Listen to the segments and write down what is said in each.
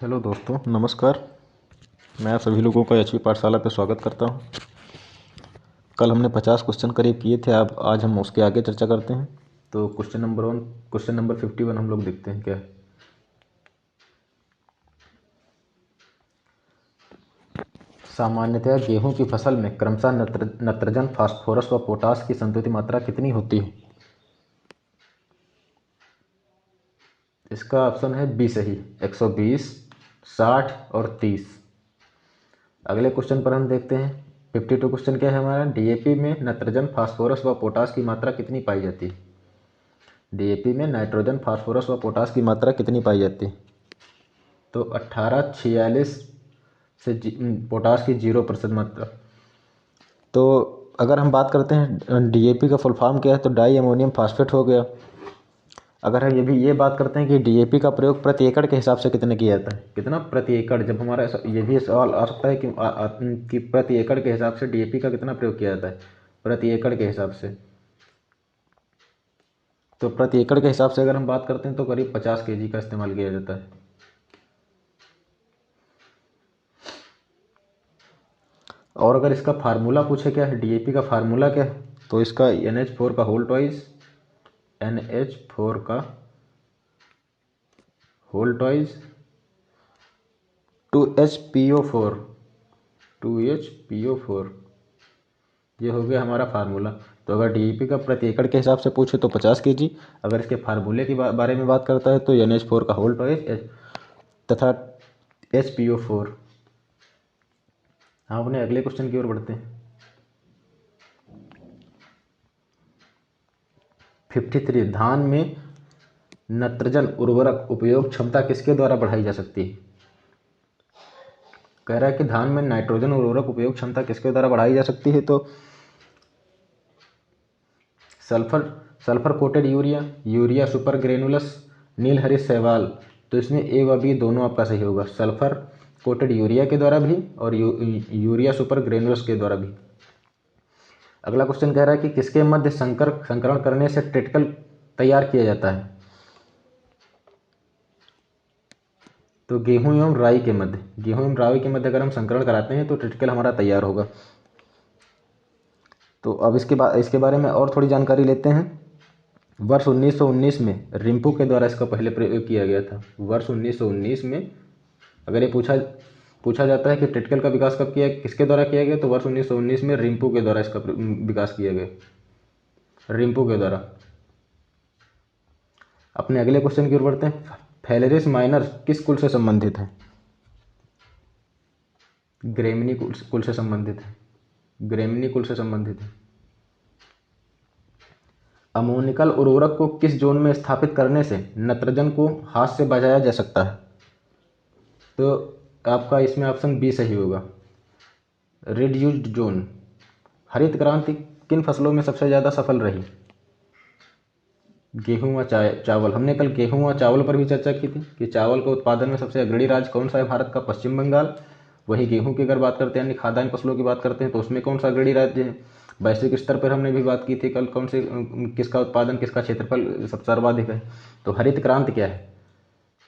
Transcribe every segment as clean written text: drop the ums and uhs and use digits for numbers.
Hello दोस्तों, नमस्कार। मैं सभी लोगों का एचपी पाठशाला पे स्वागत करता हूँ। कल हमने 50 क्वेश्चन करीब किए थे। अब आज हम उसके आगे चर्चा करते हैं। तो क्वेश्चन नंबर 51 हम लोग देखते हैं क्या है। सामान्यतया गेहूं की फसल में क्रमशः नत्रजन, फास्फोरस व पोटास की संतुलित मात्रा कितनी होती है? इसका ऑप्शन है बी सही, 120, 60 और 30। अगले क्वेश्चन पर हम देखते हैं। 52 क्वेश्चन क्या है हमारा, डीएपी में नत्रजन, फास्फोरस व पोटास की मात्रा कितनी पाई जाती है? डीएपी में नाइट्रोजन, फास्फोरस व पोटास की मात्रा कितनी पाई जाती है? तो 1846 से पोटास की 0% मात्रा। तो अगर हम बात करते हैं डीएपी का फुल फॉर्म क्या है, तो डाई अमोनियम फास्फेट हो गया। अगर हम ये बात करते हैं कि डीएपी का प्रयोग प्रति एकड़ के हिसाब से कितने किया जाता है, कितना प्रति एकड़, जब हमारा ये भी सवाल आ सकता है कि प्रति एकड़ के हिसाब से डीएपी का कितना प्रयोग किया जाता है प्रति एकड़ के हिसाब से। तो प्रति एकड़ के हिसाब से अगर हम बात करते हैं तो करीब 50 केजी का इस्तेमाल किया जाता है। और अगर इसका फार्मूला पूछे क्या है, डीएपी का फार्मूला क्या है, तो इसका NH4 का होल टॉइज, NH4 का होल टॉइज 2HPO4, 2HPO4, ये हो गया हमारा फार्मूला। तो अगर डीईपी का प्रति एकड़ के हिसाब से पूछे तो 50 केजी। अगर इसके फार्मूले के बारे में बात करता है तो NH4 का होल टॉइज तथा HPO4। हम अपने अगले क्वेश्चन की ओर बढ़ते हैं। 53, धान में नत्रजन उर्वरक उपयोग क्षमता किसके द्वारा बढ़ाई जा सकती है? कह रहा है कि धान में नाइट्रोजन उर्वरक उपयोग क्षमता किसके द्वारा बढ़ाई जा सकती है। तो sulphur coated urea, urea super granules, नील हरित शैवाल। तो इसमें ए व बी दोनों आपका सही होगा, सल्फर कोटेड यूरिया के द्वारा भी और यूरिया सुपर ग्रेनुलस के द्वारा भी। अगला क्वेश्चन कह रहा है कि किसके मध्य संकरण करने से ट्रिटिकल तैयार किया जाता है? तो गेहूं एवं राई के मध्य अगर हम संकरण कराते हैं तो ट्रिटिकल हमारा तैयार होगा। तो अब इसके बारे में और थोड़ी जानकारी लेते हैं। वर्ष 1919 में रिम्पू के द्वारा इसका पहले प्रयोग किया गया था। वर्ष 1919 में अगर ये पूछा जाता है कि ट्रिटिकल का विकास कब किसके द्वारा किया गया, तो वर्ष 1919 में रिम्पू के द्वारा इसका विकास किया गया, रिम्पू के द्वारा। अपने अगले क्वेश्चन की ओर बढ़ते हैं। फेलेरिस माइनर किस कुल से संबंधित है? ग्रेमिनी कुल से संबंधित है, ग्रेमिनी कुल से संबंधित है। अमोनिकल उर्वरक को किस जोन में स्थापित करने से नत्रजन को हाथ से बचाया जा सकता है? तो आपका इसमें ऑप्शन बी सही होगा, रिड्यूस्ड जोन। हरित क्रांति किन फसलों में सबसे ज़्यादा सफल रही? गेहूं व चावल। हमने कल गेहूं व चावल पर भी चर्चा की थी कि चावल के उत्पादन में सबसे अग्रणी राज्य कौन सा है भारत का? पश्चिम बंगाल। वही गेहूं की अगर बात करते हैं, यानी खाद्यान्न फसलों की बात करते हैं, तो उसमें कौन सा अग्रणी राज्य है? वैश्विक स्तर पर हमने भी बात की थी कल, कौन से किसका उत्पादन, किसका क्षेत्रफल सबसे सर्वाधिक है? तो हरित क्रांति क्या है?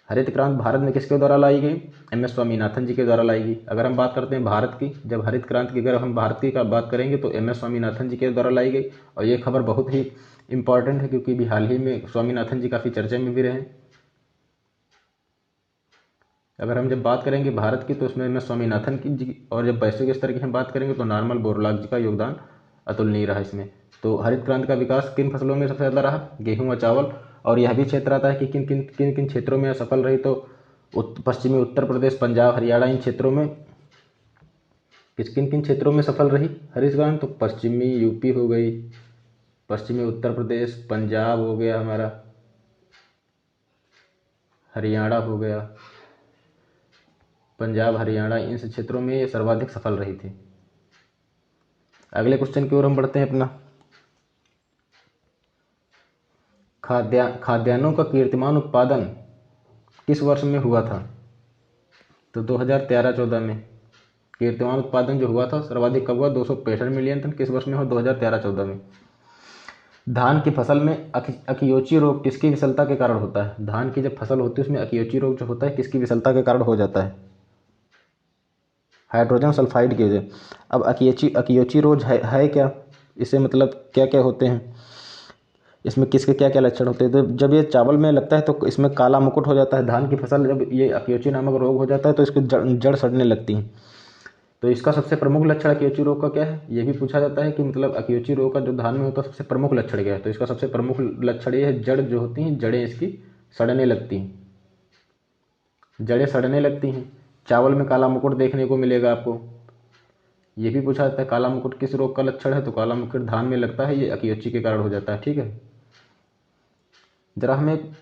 हरित क्रांति भारत में किसके द्वारा लाई गई? MS स्वामीनाथन जी के द्वारा लाई गई। अगर हम बात करते हैं भारत की, जब हरित क्रांति की अगर हम भारत की का बात करेंगे तो MS स्वामीनाथन जी के द्वारा लाई गई। और ये खबर बहुत ही इंपॉर्टेंट है क्योंकि भी हाल ही में स्वामीनाथन जी काफ़ी चर्चा में भी रहे। अगर हम जब बात करेंगे भारत की तो उसमें MS स्वामीनाथन की जी, और जब वैश्विक स्तर की हम बात करेंगे तो नॉर्मल बोरलॉग जी का योगदान अतुलनीय रहा इसमें। तो हरित क्रांति का विकास किन फसलों में सबसे ज़्यादा रहा? गेहूं व चावल। और यह भी क्षेत्र आता है कि किन किन किन किन क्षेत्रों में सफल रही। तो पश्चिमी उत्तर प्रदेश, पंजाब, हरियाणा, इन क्षेत्रों में किन किन क्षेत्रों में सफल रही हरित क्रांति? तो पश्चिमी यूपी हो गई, पश्चिमी उत्तर प्रदेश, पंजाब हो गया हमारा, हरियाणा हो गया, पंजाब हरियाणा, इन क्षेत्रों में ये सर्वाधिक सफल रही थी। अगले क्वेश्चन की ओर हम बढ़ते हैं अपना। खाद्यान्नों का कीर्तिमान उत्पादन किस वर्ष में हुआ था? तो 2013-14 में कीर्तिमान उत्पादन जो हुआ था सर्वाधिक कब हुआ? 265 मिलियन टन। किस वर्ष में हुआ? 2013-14 में। धान की फसल में अकियोची रोग किसकी विफलता के कारण होता है? धान की जब फसल होती है उसमें अकियोची रोग जो होता है किसकी विफलता के कारण हो जाता है? हाइड्रोजन सल्फाइड की वजह। अब अकियोची रोग है क्या? इसे मतलब क्या क्या होते हैं, इसमें किसके क्या क्या लक्षण होते हैं? तो जब ये चावल में लगता है तो इसमें काला मुकुट हो जाता है। धान की फसल जब ये अकियोची नामक रोग हो जाता है तो इसकी जड़ सड़ने लगती हैं। तो इसका सबसे प्रमुख लक्षण अकियोची रोग का क्या है? ये भी पूछा जाता है कि मतलब अकियोची रोग का जो धान में होता है सबसे प्रमुख लक्षण क्या है? तो इसका सबसे प्रमुख लक्षण ये है, जड़ जो होती हैं जड़ें इसकी सड़ने लगती हैं, जड़ें सड़ने लगती हैं। चावल में काला मुकुट देखने को मिलेगा आपको। ये भी पूछा जाता है काला मुकुट किस रोग का लक्षण है? तो काला मुकुट धान में लगता है, ये अकियोची के कारण हो जाता है। ठीक है, जरा हमें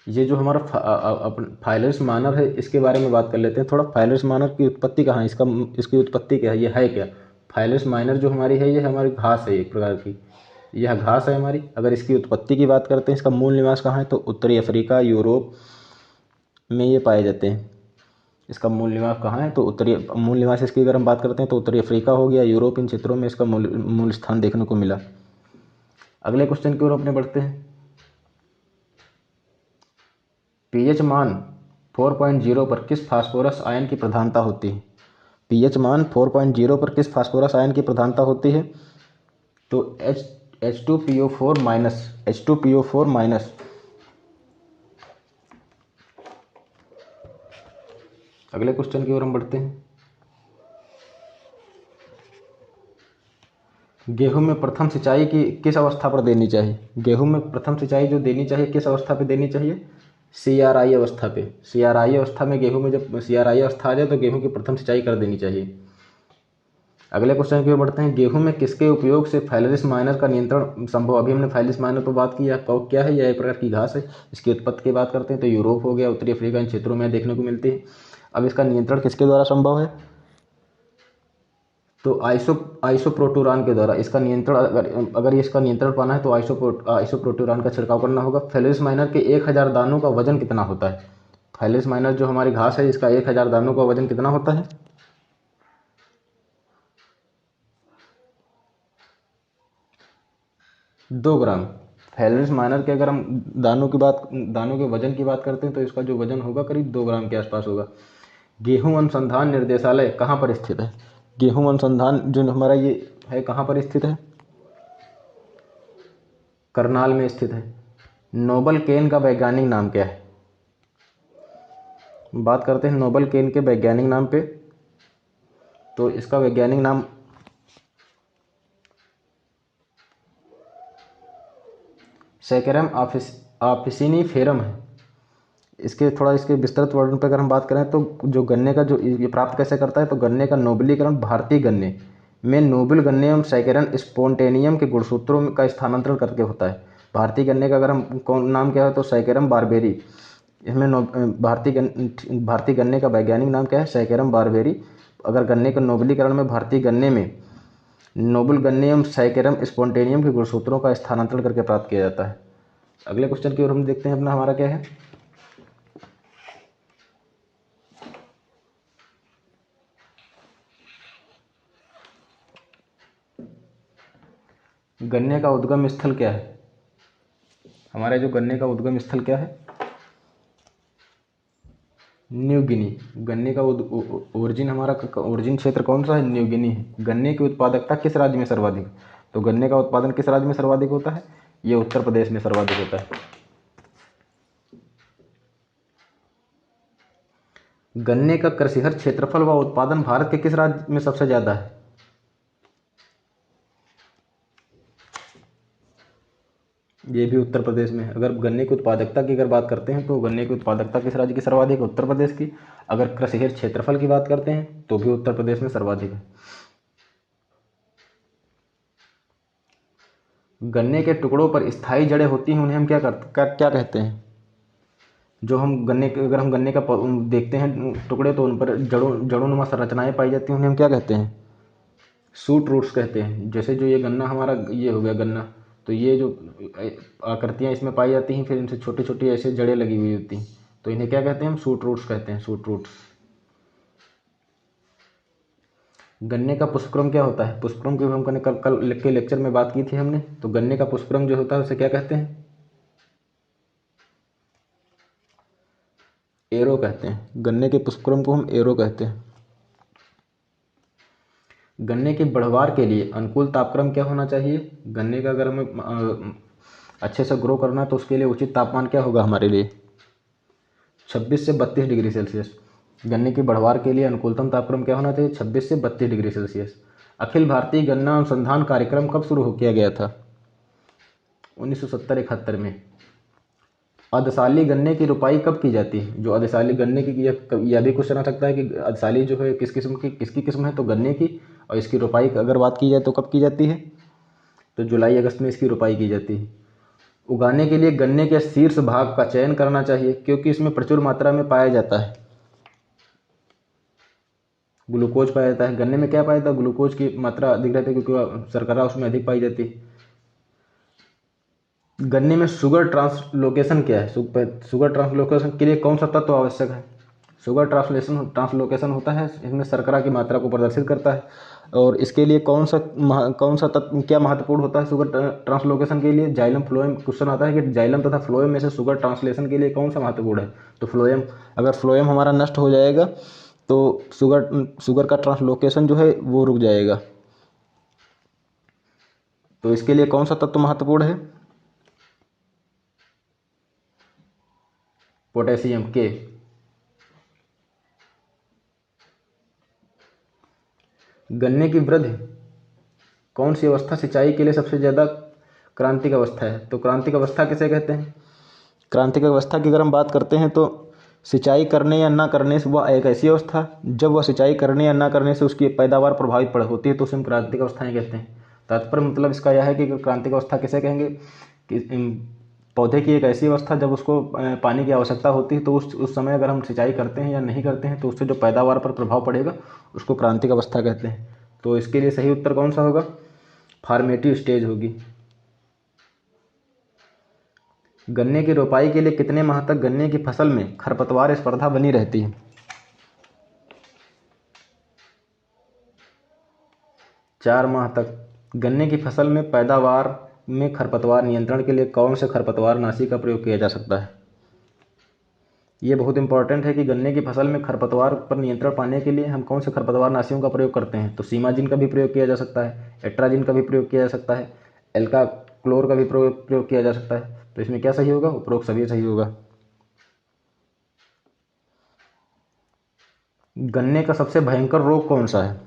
ये जो हमारा फाइलस मानव है इसके बारे में बात कर लेते हैं थोड़ा। फाइलस मानव की उत्पत्ति कहाँ है? इसकी उत्पत्ति क्या है? ये है क्या? फाइलस माइनर जो हमारी है ये हमारी घास है, एक प्रकार की यह घास है हमारी। अगर इसकी उत्पत्ति की बात करते हैं, इसका मूल निवास कहाँ है? तो उत्तरी अफ्रीका, यूरोप में ये पाए जाते हैं। इसका मूल निवास कहाँ है? तो मूल निवास इसकी अगर हम बात करते हैं तो उत्तरी अफ्रीका हो गया, यूरोप, इन क्षेत्रों में इसका मूल स्थान देखने को मिला। अगले क्वेश्चन की ओर अपने बढ़ते हैं। पीएच मान 4.0 पर किस फास्फोरस आयन की प्रधानता होती है? पीएच मान 4.0 पर किस फास्फोरस आयन की प्रधानता होती है? तो H2PO4 माइनस, H2PO4 माइनस। अगले क्वेश्चन की ओर हम बढ़ते हैं। गेहूं में प्रथम सिंचाई की किस अवस्था पर देनी चाहिए? गेहूं में प्रथम सिंचाई जो देनी चाहिए किस अवस्था पे देनी चाहिए? CRI अवस्था पे। CRI अवस्था में गेहूं में जब CRI अवस्था आ जाए तो गेहूं की प्रथम सिंचाई कर देनी चाहिए। अगले क्वेश्चन की ओर बढ़ते हैं। गेहूं में किसके उपयोग से फाइलरिस माइनर का नियंत्रण संभव? अभी हमने फाइलरिस माइनर पर बात की है, क्या है? यह एक प्रकार की घास है। इसकी उत्पत्ति की बात करते हैं तो यूरोप हो गया, उत्तरी अफ्रीका, इन क्षेत्रों में देखने को मिलती है। अब इसका नियंत्रण किसके द्वारा संभव है? तो आइसोप्रोटूरान के द्वारा इसका नियंत्रण, अगर इसका नियंत्रण पाना है तो आइसोप्रोटूरान का छिड़काव करना होगा। फाइलरिस माइनर के 1000 दानों का वजन कितना होता है? फाइलरिस माइनर जो हमारी घास है इसका 1000 दानों का वजन कितना होता है? 2 ग्राम। फाइलरिस माइनर के अगर हम दानों के वजन की बात करते हैं तो इसका जो वजन होगा करीब 2 ग्राम के आसपास होगा। गेहूं अनुसंधान निर्देशालय कहाँ पर स्थित है? गेहूं अनुसंधान जो हमारा ये है कहाँ पर स्थित है? करनाल में स्थित है। नोबल केन का वैज्ञानिक नाम क्या है? बात करते हैं नोबल केन के वैज्ञानिक नाम पे। तो इसका वैज्ञानिक नाम सैकरम ऑफिसिनीफेरम है। इसके विस्तृत वर्णन पर अगर हम बात करें तो जो गन्ने का जो ये प्राप्त कैसे करता है, तो गन्ने का नोबलीकरण भारतीय गन्ने में नोबल गन्नेयम सैकरम स्पोन्टेनियम के गुणसूत्रों का स्थानांतरण करके होता है। भारतीय गन्ने का अगर हम कौन नाम क्या है तो सैकरम बारबेरी। इसमें भारतीय गन्ने का वैज्ञानिक नाम क्या है? Saccharum barberi. अगर गन्ने के नोबलीकरण में भारतीय गन्ने में नोबल गन्नेयम सैकरम स्पोन्टेनियम के गुणसूत्रों का स्थानांतरण करके प्राप्त किया जाता है। अगले क्वेश्चन की ओर हम देखते हैं अपना हमारा क्या है। गन्ने का उद्गम स्थल क्या है? हमारे जो गन्ने का उद्गम स्थल क्या है? New Guinea. गन्ने का ओरिजिन क्षेत्र कौन सा है? न्यू गिनी है। गन्ने की उत्पादकता किस राज्य में सर्वाधिक? तो गन्ने का उत्पादन किस राज्य में सर्वाधिक होता है? ये उत्तर प्रदेश में सर्वाधिक होता है। गन्ने का कृषिहर क्षेत्रफल व उत्पादन भारत के किस राज्य में सबसे ज्यादा है? ये भी उत्तर प्रदेश में है। अगर गन्ने की उत्पादकता की अगर बात करते हैं तो गन्ने की उत्पादकता किस राज्य की सर्वाधिक है? उत्तर प्रदेश की। अगर कृषिहर क्षेत्रफल की बात करते हैं तो भी उत्तर प्रदेश में सर्वाधिक है। गन्ने के टुकड़ों पर स्थायी जड़ें होती हैं, उन्हें हम क्या कहते हैं? जो हम अगर हम गन्ने का देखते हैं टुकड़े तो उन पर जड़ोनुमा संरचनाएं पाई जाती हैं, उन्हें हम क्या कहते हैं? सूट रूट्स कहते हैं। जैसे जो ये गन्ना हमारा ये हो गया गन्ना, तो ये जो आकृतियाँ इसमें पाई जाती हैं फिर इनसे छोटी छोटी ऐसे जड़ें लगी हुई होती हैं, तो इन्हें क्या कहते हैं? हम सूट रूट्स कहते हैं, सूट रूट्स। गन्ने का पुष्पक्रम क्या होता है? पुष्पक्रम की हम कल के लेक्चर में बात की थी हमने। तो गन्ने का पुष्पक्रम जो होता है उसे क्या कहते हैं? एरो कहते हैं। गन्ने के पुष्पक्रम को हम एरो कहते हैं। गन्ने की बढ़वार के लिए अनुकूल तापक्रम क्या होना चाहिए? गन्ने का अगर हमें अच्छे से ग्रो करना है तो उसके लिए उचित तापमान क्या होगा हमारे लिए? 26 से 32 डिग्री सेल्सियस। गन्ने की बढ़वार के लिए अनुकूलतम तापक्रम क्या होना चाहिए? 26 से 32 डिग्री सेल्सियस। अखिल भारतीय गन्ना अनुसंधान कार्यक्रम कब शुरू किया गया था? 1970-71 में। अधसाली गन्ने की रुपाई कब की जाती है? जो अधसाली गन्ने की, यह भी क्वेश्चन आ सकता है कि अधसाली जो है किसकी किस्म है? तो गन्ने की। और इसकी रुपाई अगर बात की जाए तो कब की जाती है? तो जुलाई अगस्त में इसकी रुपाई की जाती है। उगाने के लिए गन्ने के शीर्ष भाग का चयन करना चाहिए क्योंकि इसमें प्रचुर मात्रा में पाया जाता है ग्लूकोज पाया जाता है। गन्ने में क्या पाया जाता है? ग्लूकोज की मात्रा अधिक रहती है क्योंकि शर्करा उसमें अधिक पाई जाती है। गन्ने में शुगर ट्रांसलोकेशन क्या है? शुगर ट्रांसलोकेशन के लिए कौन सा तत्व आवश्यक है? शुगर ट्रांसलोकेशन होता है, इसमें शर्करा की मात्रा को प्रदर्शित करता है। और इसके लिए कौन सा तत्व क्या महत्वपूर्ण होता है शुगर ट्रांसलोकेशन के लिए? Xylem phloem. क्वेश्चन आता है कि जाइलम तथा फ्लोएम में से शुगर ट्रांसलेशन के लिए कौन सा महत्वपूर्ण है? तो फ्लोएम। अगर फ्लोएम हमारा नष्ट हो जाएगा तो शुगर का ट्रांसलोकेशन जो है वो रुक जाएगा। तो इसके लिए कौन सा तत्व महत्वपूर्ण है? पोटेशियम के। गन्ने की वृद्धि कौन सी अवस्था सिंचाई के लिए सबसे ज़्यादा क्रांतिक अवस्था है? तो क्रांतिक अवस्था किसे कहते हैं? क्रांतिक अवस्था की अगर हम बात करते हैं तो सिंचाई करने या ना करने से वह एक ऐसी अवस्था जब वह सिंचाई करने या ना करने से उसकी पैदावार प्रभावित होती है तो उसे हम क्रांतिक अवस्थाएं कहते हैं। तात्पर्य मतलब इसका यह है कि क्रांतिक अवस्था किसे कहेंगे कि पौधे की एक ऐसी अवस्था जब उसको पानी की आवश्यकता होती है तो उस समय अगर हम सिंचाई करते हैं या नहीं करते हैं तो उससे जो पैदावार पर प्रभाव पड़ेगा उसको क्रांतिक अवस्था कहते हैं। तो इसके लिए सही उत्तर कौन सा होगा? फॉर्मेटिव स्टेज होगी। गन्ने की रोपाई के लिए कितने माह तक गन्ने की फसल में खरपतवार स्पर्धा बनी रहती है? 4 माह तक। गन्ने की फसल में पैदावार में खरपतवार नियंत्रण के लिए कौन से खरपतवार नाशी का प्रयोग किया जा सकता है? ये बहुत इंपॉर्टेंट है कि गन्ने की फसल में खरपतवार पर नियंत्रण पाने के लिए हम कौन से खरपतवार नाशियों का प्रयोग करते हैं? तो सीमाजिन का भी प्रयोग किया जा सकता है, एट्राजिन का भी प्रयोग किया जा सकता है, एल्का क्लोर का भी प्रयोग किया जा सकता है। तो इसमें क्या सही होगा? उपरोक्त सभी सही होगा। गन्ने का सबसे भयंकर रोग कौन सा है?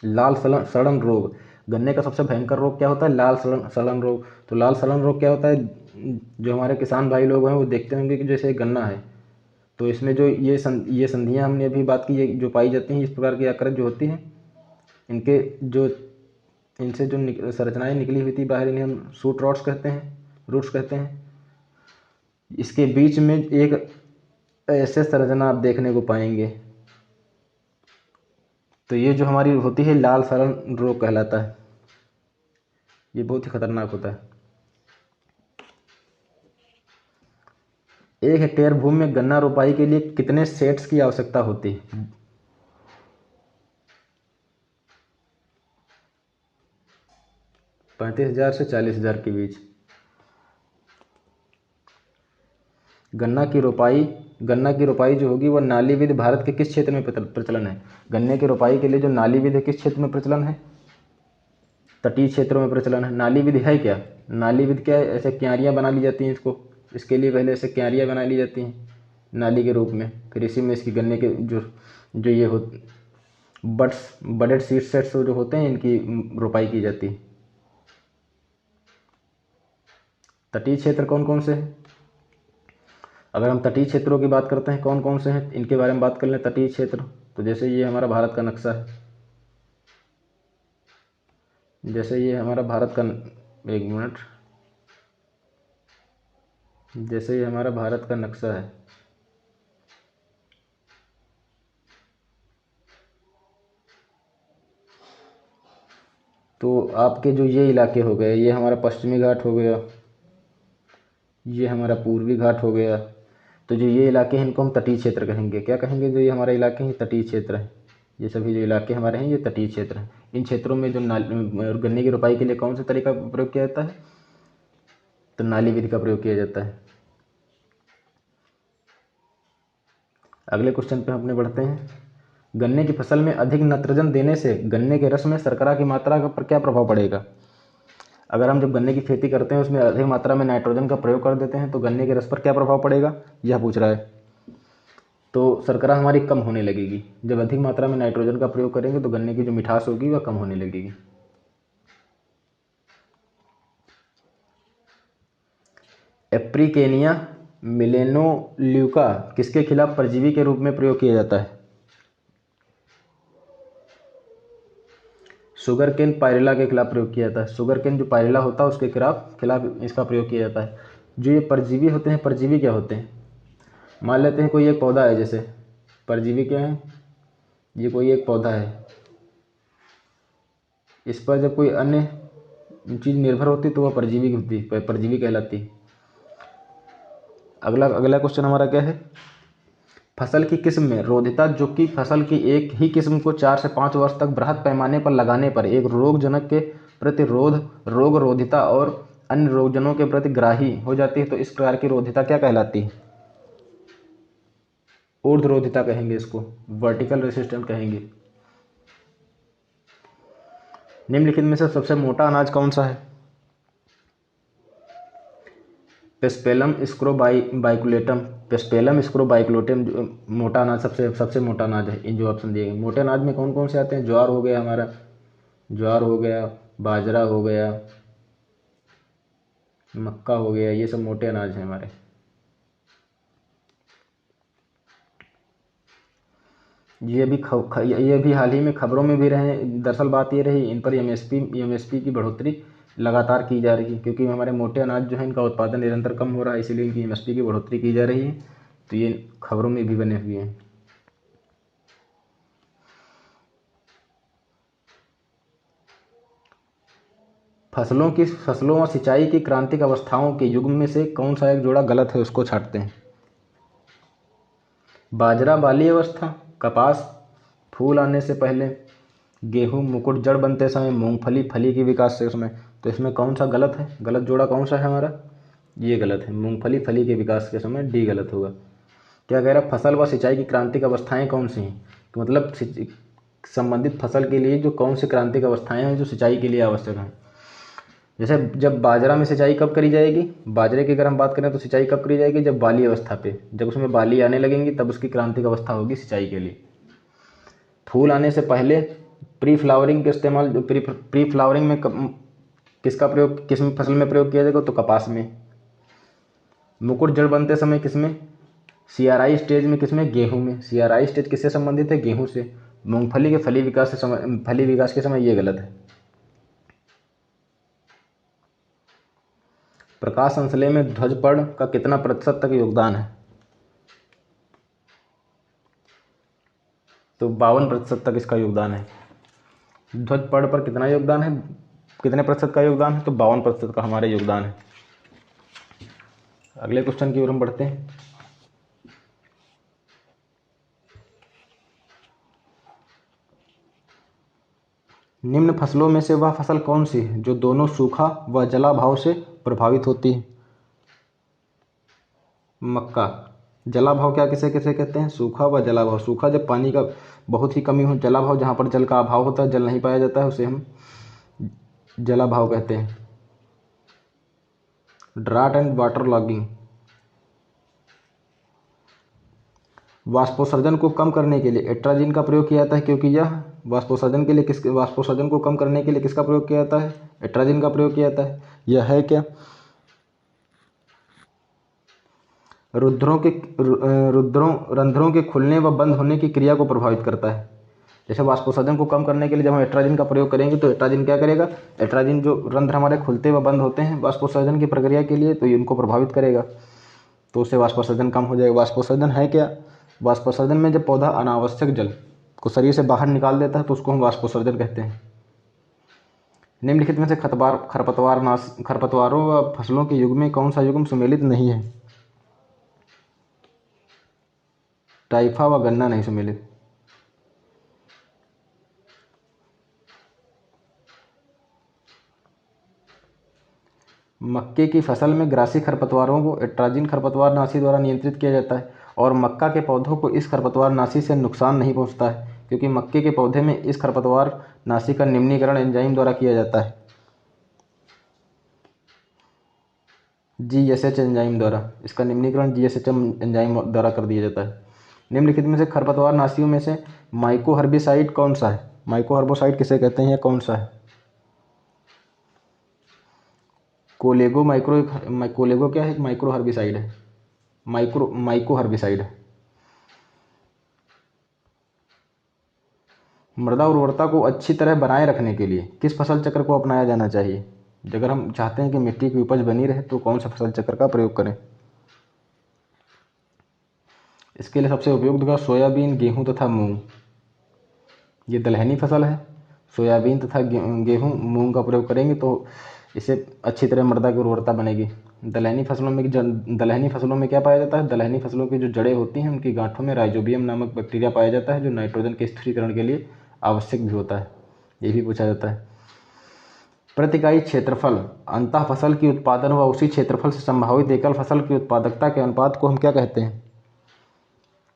लाल सड़न रोग। गन्ने का सबसे भयंकर रोग क्या होता है? लाल सड़न रोग। तो लाल सड़न रोग क्या होता है? जो हमारे किसान भाई लोग हैं वो देखते होंगे कि जैसे गन्ना है तो इसमें जो ये संधियां हमने अभी बात की, ये जो पाई जाती हैं, इस प्रकार की आकृति जो होती हैं, इनके जो इनसे जो संरचनाएं निकली हुई थी बाहर, इन्हें हम शूट रॉड्स कहते हैं, रूट्स कहते हैं। इसके बीच में एक ऐसे संरचना आप देखने को पाएंगे। तो ये जो हमारी होती है लाल सड़न रोग कहलाता है। ये बहुत ही खतरनाक होता है। 1 हेक्टेयर भूमि में गन्ना रोपाई के लिए कितने सेट्स की आवश्यकता होती है? 35,000 से 40,000 के बीच। गन्ना की रोपाई जो होगी वह नाली विधि भारत के किस क्षेत्र में प्रचलन है? गन्ने की रोपाई के लिए जो नाली विधि किस क्षेत्र में प्रचलन है? तटीय क्षेत्रों में प्रचलन है। नाली विधि है क्या? नाली विधि क्या है? ऐसे क्यारियाँ बना ली जाती हैं इसके लिए पहले ऐसे क्यारियाँ बना ली जाती हैं नाली के रूप में, फिर इसी में इसकी गन्ने के जो ये हो बडेड सीड सेट्स जो होते हैं इनकी रोपाई की जाती है। तटीय क्षेत्र कौन कौन से हैं? अगर हम तटीय क्षेत्रों की बात करते हैं कौन कौन से हैं इनके बारे में बात कर लें। तटीय क्षेत्र तो जैसे ये हमारा भारत का नक्शा है, जैसे ये हमारा भारत का, एक मिनट, जैसे ये हमारा भारत का नक्शा है, तो आपके जो ये इलाके हो गए, ये हमारा पश्चिमी घाट हो गया, ये हमारा पूर्वी घाट हो गया। तो जो ये इलाके हैं इनको हम तटीय क्षेत्र कहेंगे। क्या कहेंगे? जो ये हमारे इलाके हैं तटीय क्षेत्र है। ये सभी जो इलाके हमारे हैं ये तटीय क्षेत्र हैं। इन क्षेत्रों में जो गन्ने की रोपाई के लिए कौन सा तरीका प्रयोग किया जाता है? तो नाली विधि का प्रयोग किया जाता है। अगले क्वेश्चन पे अपने बढ़ते हैं। गन्ने की फसल में अधिक नाइट्रोजन देने से गन्ने के रस में शर्करा की मात्रा पर क्या प्रभाव पड़ेगा? अगर हम जब गन्ने की खेती करते हैं उसमें अधिक मात्रा में नाइट्रोजन का प्रयोग कर देते हैं तो गन्ने के रस पर क्या प्रभाव पड़ेगा, यह पूछ रहा है। तो शर्करा हमारी कम होने लगेगी। जब अधिक मात्रा में नाइट्रोजन का प्रयोग करेंगे तो गन्ने की जो मिठास होगी वह कम होने लगेगी। एप्रिकेनिया मिलेनोल्यूका किसके खिलाफ परजीवी के रूप में प्रयोग किया जाता है? शुगर केन पायरिला के खिलाफ प्रयोग किया जाता है। शुगर केन जो पायरिला होता है उसके खिलाफ इसका प्रयोग किया जाता है। जो ये परजीवी होते हैं, परजीवी क्या होते हैं? मान लेते हैं कोई एक पौधा है, जैसे परजीवी क्या है, ये कोई एक पौधा है, इस पर जब कोई अन्य चीज़ निर्भर होती तो वह परजीवी होती, परजीवी कहलाती। अगला क्वेश्चन हमारा क्या है? फसल की किस्म में रोधिता, जो कि फसल की एक ही किस्म को 4 से 5 वर्ष तक बृहद पैमाने पर लगाने पर एक रोगजनक के प्रति रोग रोधिता और अन्य रोगजनों के प्रति ग्राही हो जाती है, तो इस प्रकार की रोधिता क्या कहलाती है? ऊर्ध्व रोधिता कहेंगे इसको, वर्टिकल रेसिस्टेंट कहेंगे। निम्नलिखित में से सबसे मोटा अनाज कौन सा है? पेस्पेलम स्क्रोबाइकुलेटम। पेस्पेलम स्क्रोबाइकुलेटम मोटा अनाज, सबसे मोटा अनाज है। इन जो ऑप्शन दिए गए मोटे अनाज में कौन कौन से आते हैं? ज्वार हो गया हमारा, ज्वार हो गया, बाजरा हो गया, मक्का हो गया, ये सब मोटे अनाज हैं हमारे। ये भी हाल ही में खबरों में भी रहे। दरअसल बात ये रही, इन पर एमएसपी की बढ़ोतरी लगातार की जा रही है, क्योंकि हमारे मोटे अनाज जो है इनका उत्पादन निरंतर कम हो रहा है, इसीलिए इनकी एमएसपी की बढ़ोतरी की जा रही है। तो ये खबरों में भी बने हुए हैं। फसलों और सिंचाई की क्रांतिक अवस्थाओं के युग में से कौन सा एक जोड़ा गलत है, उसको छांटते हैं। बाजरा बाली अवस्था, कपास फूल आने से पहले, गेहूं मुकुट जड़ बनते समय, मूंगफली फली के विकास के समय। तो इसमें कौन सा गलत है? गलत जोड़ा कौन सा है हमारा? ये गलत है, मूंगफली फली के विकास के समय, डी गलत होगा। क्या कह रहा है? फसल व सिंचाई की क्रांतिक अवस्थाएं कौन सी हैं? तो मतलब संबंधित फसल के लिए जो कौन सी क्रांतिक अवस्थाएं हैं जो सिंचाई के लिए आवश्यक हैं। जैसे जब बाजरा में सिंचाई कब करी जाएगी? बाजरे की अगर हम बात करें तो सिंचाई कब करी जाएगी? जब बाली अवस्था पे, जब उसमें बाली आने लगेंगी तब उसकी क्रांतिक अवस्था होगी सिंचाई के लिए। फूल आने से पहले प्री फ्लावरिंग के इस्तेमाल, प्री फ्लावरिंग में किसका प्रयोग, किस फसल में प्रयोग किया जाएगा? तो कपास में। मुकुट जड़ बनते समय किसमें? सीआरआई स्टेज में। किसमें? गेहूं में। सीआरआई स्टेज किससे संबंधित है? गेहूं से। मूंगफली के फली विकास के समय, ये गलत है। प्रकाश संश्लेषण में ध्वजपर्ण का कितना प्रतिशत तक योगदान है? तो 52% तक इसका योगदान है। ध्वजपर्ण पर कितना योगदान है, कितने प्रतिशत का योगदान है? तो 52% का हमारे योगदान है। अगले क्वेश्चन की ओर हम बढ़ते हैं। निम्न फसलों में से वह फसल कौन सी है जो दोनों सूखा व जलाभाव से प्रभावित होती है? मक्का। जलाभाव क्या किसे किसे कहते हैं? सूखा व जलाभाव। सूखा जब पानी का बहुत ही कमी हो, जलाभाव जहाँ पर जल का अभाव होता है, जल नहीं पाया जाता है, उसे हम जलाभाव कहते हैं। Drought and water logging. वाष्पोत्सर्जन को कम करने के लिए एट्राजिन का प्रयोग किया जाता है, क्योंकि यह वाष्पोत्सर्जन को कम करने के लिए किसका प्रयोग किया जाता है? एट्राजिन का प्रयोग किया जाता है। यह है क्या? रंध्रों के खुलने व बंद होने की क्रिया को प्रभावित करता है। जैसे वाष्पोत्सर्जन को कम करने के लिए जब हम एट्राजिन का प्रयोग करेंगे तो एट्राजिन क्या करेगा? एट्राजिन जो रंध्र हमारे खुलते व बंद होते हैं वाष्पोत्सर्जन की प्रक्रिया के लिए, तो ये उनको प्रभावित करेगा, तो उससे वाष्पोत्सर्जन कम हो जाएगा। वाष्पोत्सर्जन है क्या? वाष्पोत्सर्जन में जब पौधा अनावश्यक जल को शरीर से बाहर निकाल देता है तो उसको हम वाष्पोत्सर्जन कहते हैं। निम्नलिखित में से खरपतवारों व फसलों के युग में कौन सा युग्म सुमेलित नहीं है? टाइफा व गन्ना नहीं सुमेलित। मक्के की फसल में ग्रासी खरपतवारों को एट्राजिन खरपतवार नाशी द्वारा नियंत्रित किया जाता है और मक्का के पौधों को इस खरपतवार नाशी से नुकसान नहीं पहुंचता है, क्योंकि मक्के के पौधे में इस खरपतवार नाशी का निम्नीकरण एंजाइम द्वारा किया जाता है, GSH एंजाइम द्वारा। इसका निम्नीकरण GSH एंजाइम द्वारा कर दिया जाता है। निम्नलिखित में से खरपतवार नाशियों में से माइकोहर्बिसाइड कौन सा है? माइकोहर्बोसाइड किसे कहते हैं या कौन सा है? कोलेगो क्या है? माइक्रो हर्बिसाइड है, माइको हर्बिसाइड है। मृदा उर्वरता को अच्छी तरह बनाए रखने के लिए किस फसल चक्र को अपनाया जाना चाहिए? अगर हम चाहते हैं कि मिट्टी की उपज बनी रहे तो कौन सा फसल चक्र का प्रयोग करें? इसके लिए सबसे उपयुक्त होगा सोयाबीन, गेहूं तथा मूंग। ये दलहनी फसल है। सोयाबीन तथा गेहूं मूंग का प्रयोग करेंगे तो इससे अच्छी तरह मृदा की उर्वरता बनेगी। दलहनी फसलों में क्या पाया जाता है? दलहनी फसलों की जो जड़ें होती हैं उनकी गांठों में राइजोबियम नामक बैक्टीरिया पाया जाता है, जो नाइट्रोजन के स्थिरीकरण के लिए आवश्यक भी होता है। ये भी पूछा जाता है। प्रति इकाई क्षेत्रफल अंतः फसल की उत्पादन व उसी क्षेत्रफल से संभावित एकल फसल की उत्पादकता के अनुपात को हम क्या कहते हैं?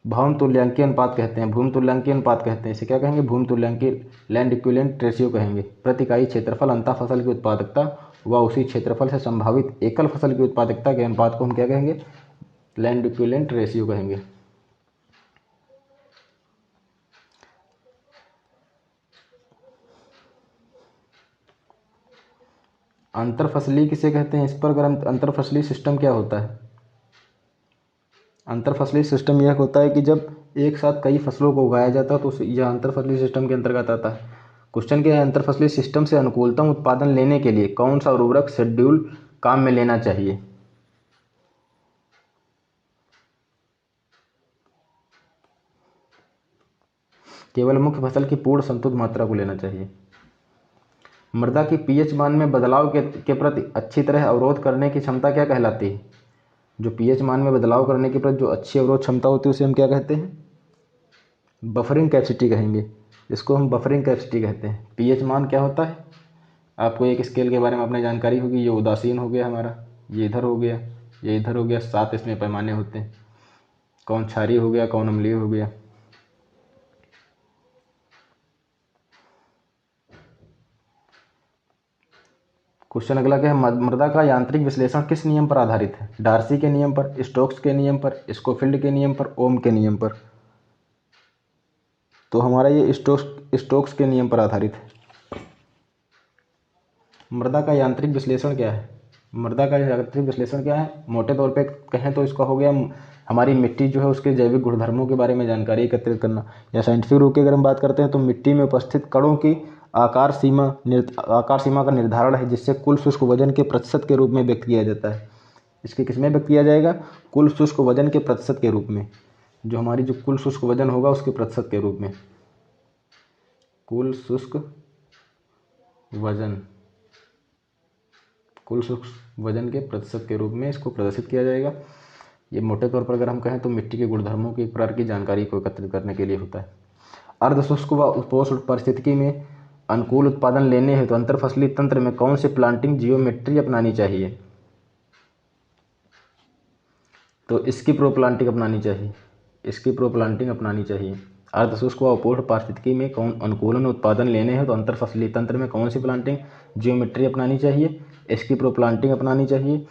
भौम तुल्यांकीय अनुपात कहते हैं, भूमि तुल्यांकीय अनुपात कहते हैं। इसे क्या कहेंगे? भूमि तुल्यांकीय, लैंड इक्विवेलेंट रेशियो कहेंगे। प्रति इकाई क्षेत्रफल अंतः फसल की उत्पादकता व उसी क्षेत्रफल से संभावित एकल फसल की उत्पादकता के अनुपात को हम क्या कहेंगे? लैंड इक्विवेलेंट रेशियो कहेंगे। अंतरफसली किसे कहते हैं? इस पर अगर हम अंतरफसली सिस्टम क्या होता है? अंतरफसली सिस्टम यह होता है कि जब एक साथ कई फसलों को उगाया जाता है तो यह अंतरफसली सिस्टम के अंतर्गत आता है। क्वेश्चन क्या है? अंतरफसली सिस्टम से अनुकूलतम उत्पादन लेने के लिए कौन सा उर्वरक शेड्यूल काम में लेना चाहिए? केवल मुख्य फसल की पूर्ण संतुलित मात्रा को लेना चाहिए। मृदा की पीएच मान में बदलाव के प्रति अच्छी तरह अवरोध करने की क्षमता क्या कहलाती है? जो पीएच मान में बदलाव करने के प्रति जो अच्छी अवरोध क्षमता होती है उसे हम क्या कहते हैं? बफरिंग कैपेसिटी कहेंगे। इसको हम बफरिंग कैपेसिटी कहते हैं। पीएच मान क्या होता है? आपको एक स्केल के बारे में अपनी जानकारी होगी। ये उदासीन हो गया हमारा, ये इधर हो गया, ये इधर हो गया। 7 इसमें पैमाने होते हैं। कौन क्षारीय हो गया, कौन अम्लीय हो गया। क्वेश्चन अगला क्या है? मृदा का यांत्रिक विश्लेषण किस नियम पर आधारित है? डार्सी के नियम पर, स्टोक्स के नियम पर, स्कोफिल्ड के नियम पर, ओम के नियम पर? तो हमारा ये स्टोक्स के नियम पर आधारित है। मृदा का यांत्रिक विश्लेषण क्या है? मृदा का यांत्रिक विश्लेषण क्या है? मोटे तौर पे कहें तो इसका हो गया हमारी मिट्टी जो है उसके जैविक गुणधर्मों के बारे में जानकारी एकत्रित करना। या साइंटिफिक रूप की अगर हम बात करते हैं तो मिट्टी में उपस्थित कणों की आकार सीमा का निर्धारण है, जिससे कुल शुष्क वजन के प्रतिशत के रूप में व्यक्त किया जाता है। इसके किस में व्यक्त किया जाएगा? कुल शुष्क वजन के प्रतिशत के रूप में। जो हमारी जो कुल शुष्क वजन होगा उसके प्रतिशत के रूप में, कुल शुष्क वजन के प्रतिशत के रूप में इसको प्रदर्शित किया जाएगा। ये मोटे तौर पर अगर हम कहें तो मिट्टी के गुणधर्मों की एक प्रकार की जानकारी को एकत्रित करने के लिए होता है। अर्धशुष्क व उपोष्ण परिस्थिति में अनुकूल उत्पादन लेने हेतु अंतरफसली तंत्र में कौन से प्लांटिंग जियोमेट्री अपनानी चाहिए? तो इसकी प्रोप्लांटिंग अपनानी चाहिए। अर्धशुष्क व उपोष्ण पारिस्थितिकी में कौन अनुकूलन उत्पादन लेने हैं तो अंतरफसली तंत्र में कौन सी प्लांटिंग जियोमेट्री अपनानी चाहिए? इसकी प्रोप्लांटिंग अपनानी चाहिए।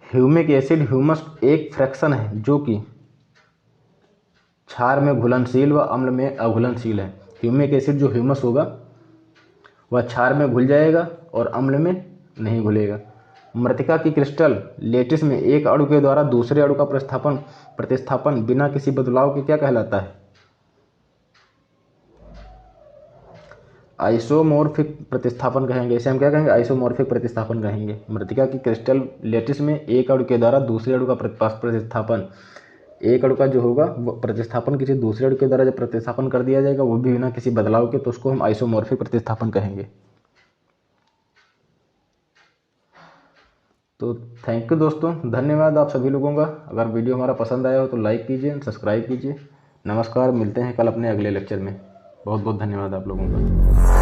ह्यूमिक एसिड ह्यूमस एक फ्रैक्शन है जो कि क्षार में घुलनशील व अम्ल में अघुलनशील है। ह्यूमिक एसिड जो ह्यूमस होगा वह क्षार में घुल जाएगा और अम्ल में नहीं घुलेगा। मृतिका की क्रिस्टल लेटिस में एक अणु के द्वारा दूसरे अणु का प्रतिस्थापन बिना किसी बदलाव के क्या कहलाता है? आइसोमॉर्फिक प्रतिस्थापन कहेंगे। इसे हम क्या कहेंगे? आइसोमॉर्फिक प्रतिस्थापन कहेंगे। मृतिका की क्रिस्टल लेटिस में एक अणु के द्वारा दूसरे अणु का प्रतिस्थापन, एक अणु का जो होगा वो प्रतिस्थापन किसी दूसरे अणु के द्वारा जब प्रतिस्थापन कर दिया जाएगा वो भी बिना किसी बदलाव के, तो उसको हम आइसोमॉर्फिक प्रतिस्थापन कहेंगे। तो थैंक यू दोस्तों, धन्यवाद आप सभी लोगों का। अगर वीडियो हमारा पसंद आया हो तो लाइक कीजिए, सब्सक्राइब कीजिए। नमस्कार, मिलते हैं कल अपने अगले लेक्चर में। बहुत बहुत धन्यवाद आप लोगों का।